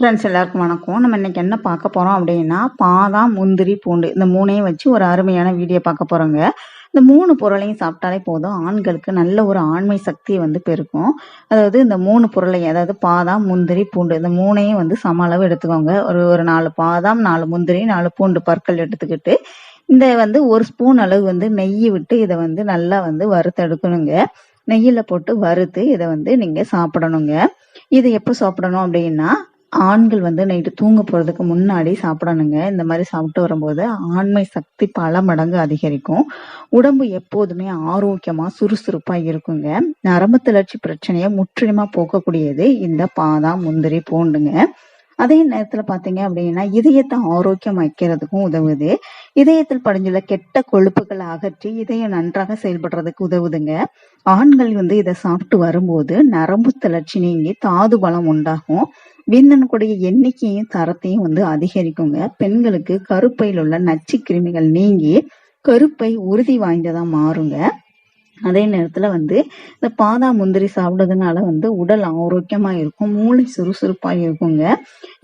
Friends எல்லாருக்கும் வணக்கம். நம்ம இன்னைக்கு என்ன பார்க்க போறோம் அப்படின்னா, பாதாம், முந்திரி, பூண்டு இந்த மூணையும் வச்சு ஒரு அருமையான வீடியோ பார்க்க போறோங்க. இந்த 3 பொருளையும் சாப்பிட்டாலே போதும், ஆண்களுக்கு நல்ல ஒரு ஆண்மை சக்தியை பெருக்கும். அதாவது இந்த 3 பொருளையும், அதாவது பாதாம், முந்திரி, பூண்டு இந்த மூணையும் சம அளவு எடுத்துக்கோங்க. ஒரு ஒரு 4 பாதாம், 4 முந்திரி, 4 பூண்டு பற்கள் எடுத்துக்கிட்டு, இந்த 1 ஸ்பூன் அளவு நெய் விட்டு இதை நல்லா வறுத்து எடுக்கணுங்க. நெய்யில போட்டு வறுத்து இதை நீங்க சாப்பிடணுங்க. இது எப்போ சாப்பிடணும் அப்படின்னா, ஆண்கள் நைட்டு தூங்க போறதுக்கு முன்னாடி சாப்பிடணுங்க. இந்த மாதிரி சாப்பிட்டு வரும்போது ஆண்மை சக்தி பல மடங்கு அதிகரிக்கும். உடம்பு எப்போதுமே ஆரோக்கியமா சுறுசுறுப்பா இருக்குங்க. நரம்பு தளர்ச்சி பிரச்சனையை முற்றிலுமா போக்கக்கூடியது இந்த பாதாம், முந்திரி, பூண்டுங்க. அதே நேரத்துல பாத்தீங்க அப்படின்னா, இதயத்தை ஆரோக்கியம் வைக்கிறதுக்கும் உதவுது. இதயத்தில் படிஞ்சுள்ள கெட்ட கொழுப்புகளை அகற்றி இதயம் நன்றாக செயல்படுறதுக்கு உதவுதுங்க. ஆண்கள் இதை சாப்பிட்டு வரும்போது நரம்பு தளர்ச்சி நீங்கி தாது பலம் உண்டாகும். விந்தணுக்குடைய எண்ணிக்கையும் தரத்தையும் அதிகரிக்குங்க. பெண்களுக்கு கருப்பையில் உள்ள நச்சு கிருமிகள் நீங்கி கருப்பை உறுதி வாய்ந்ததா மாறுங்க. அதே நேரத்துல இந்த பாதாம், முந்திரி சாப்பிடுறதுனால உடல் ஆரோக்கியமா இருக்கும், மூளை சுறுசுறுப்பா இருக்குங்க.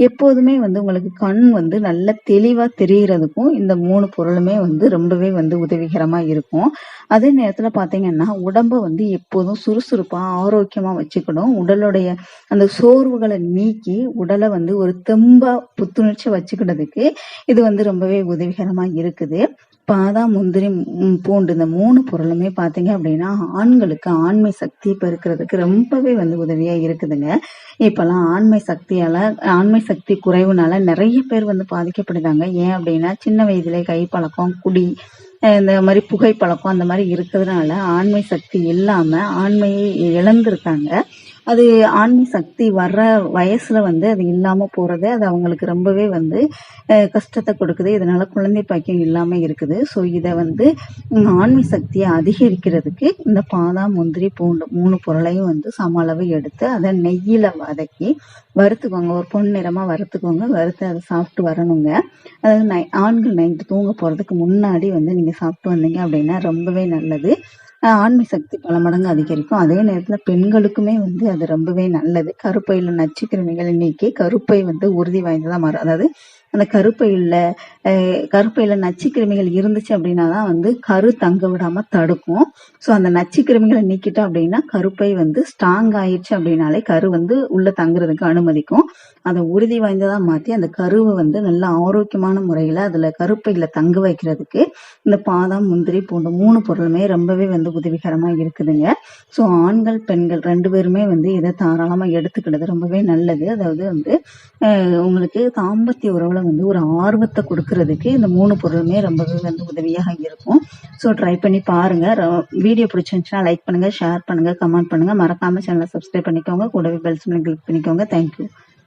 எப்போதுமே உங்களுக்கு கண் நல்ல தெளிவா தெரியறதுக்கும் இந்த 3 பொருளுமே ரொம்பவே உதவிகரமா இருக்கும். அதே நேரத்துல பாத்தீங்கன்னா, உடம்ப எப்போதும் சுறுசுறுப்பா ஆரோக்கியமா வச்சுக்கணும். உடலுடைய அந்த சோர்வுகளை நீக்கி உடலை ஒரு தெம்பா புத்துணர்ச்சி வச்சுக்கிட்டதுக்கு இது ரொம்பவே உதவிகரமா இருக்குது. பாதாம், முந்திரி, பூண்டு இந்த 3 பொருளுமே பாத்தீங்க அப்படின்னா ஆண்களுக்கு ஆண்மை சக்தி பெருக்கிறதுக்கு ரொம்பவே உதவியா இருக்குதுங்க. இப்பெல்லாம் ஆண்மை சக்தி குறைவுனால நிறைய பேர் பாதிக்கப்படுதாங்க. ஏன் அப்படின்னா, சின்ன வயதிலே கை பழக்கம், குடி, இந்த மாதிரி புகைப்பழக்கம் அந்த மாதிரி இருக்கிறதுனால ஆண்மை சக்தி இல்லாம ஆண்மையை இழந்திருக்காங்க. அது ஆண்மை சக்தி வர்ற வயசுல அது இல்லாம போறது, அது அவங்களுக்கு ரொம்பவே கஷ்டத்தை கொடுக்குது. இதனால குழந்தை பாக்கியம் இல்லாம இருக்குது. ஸோ இதை ஆண்மை சக்தியை அதிகரிக்கிறதுக்கு இந்த பாதாம், முந்திரி, பூண்டு 3 பொருளையும் சம அளவு எடுத்து அதை நெய்யில வதக்கி வறுத்துக்கோங்க. ஒரு பொன்னிறமா வறுத்துக்கோங்க. வறுத்து அதை சாப்பிட்டு வரணுங்க. அதாவது ஆண்கள் நைட்டு தூங்க போறதுக்கு முன்னாடி நீங்க சாப்பிட்டு வந்தீங்க அப்படின்னா ரொம்பவே நல்லது. ஆண்மை சக்தி பல மடங்கு அதிகரிக்கும். அதே நேரத்துல பெண்களுக்குமே அது ரொம்பவே நல்லது. கருப்பையில நச்சு கிருமிகளை நீக்கி கருப்பை உறுதி வாய்ந்ததா மாறும். அதாவது அந்த கருப்பையில நச்சு கிருமிகள் இருந்துச்சு அப்படின்னா தான் கரு தங்க விடாம தடுக்கும். ஸோ அந்த நச்சு கிருமிகளை நீக்கிட்டோம் அப்படின்னா கருப்பை ஸ்ட்ராங் ஆயிடுச்சு அப்படின்னாலே கரு உள்ள தங்குறதுக்கு அனுமதிக்கும். அதை உறுதி வாய்ந்ததா மாத்தி அந்த கருவை நல்ல ஆரோக்கியமான முறையில அதுல கருப்பையில தங்க வைக்கிறதுக்கு இந்த பாதாம், முந்திரி, பூண்டு 3 பொருளுமே ரொம்பவே உதவிகரமா இருக்குதுங்க. ஸோ ஆண்கள், பெண்கள் 2 பேருமே இதை தாராளமா எடுத்துக்கிடுது ரொம்பவே நல்லது. அதாவது உங்களுக்கு தாம்பத்திய உறவுல ஒரு ஆர்வத்தை கொடுக்கறதுக்கு இந்த 3 பொருளுமே ரொம்பவே உதவியாக இருக்கும். ஸோ ட்ரை பண்ணி பாருங்க. வீடியோ பிடிச்சிருந்துச்சுன்னா லைக் பண்ணுங்க, ஷேர் பண்ணுங்க, கமெண்ட் பண்ணுங்க. மறக்காம சேனலை சப்ஸ்கிரைப் பண்ணிக்கோங்க. கூடவே பெல் சிம்பலை கிளிக் பண்ணிக்கோங்க. தேங்க்யூ.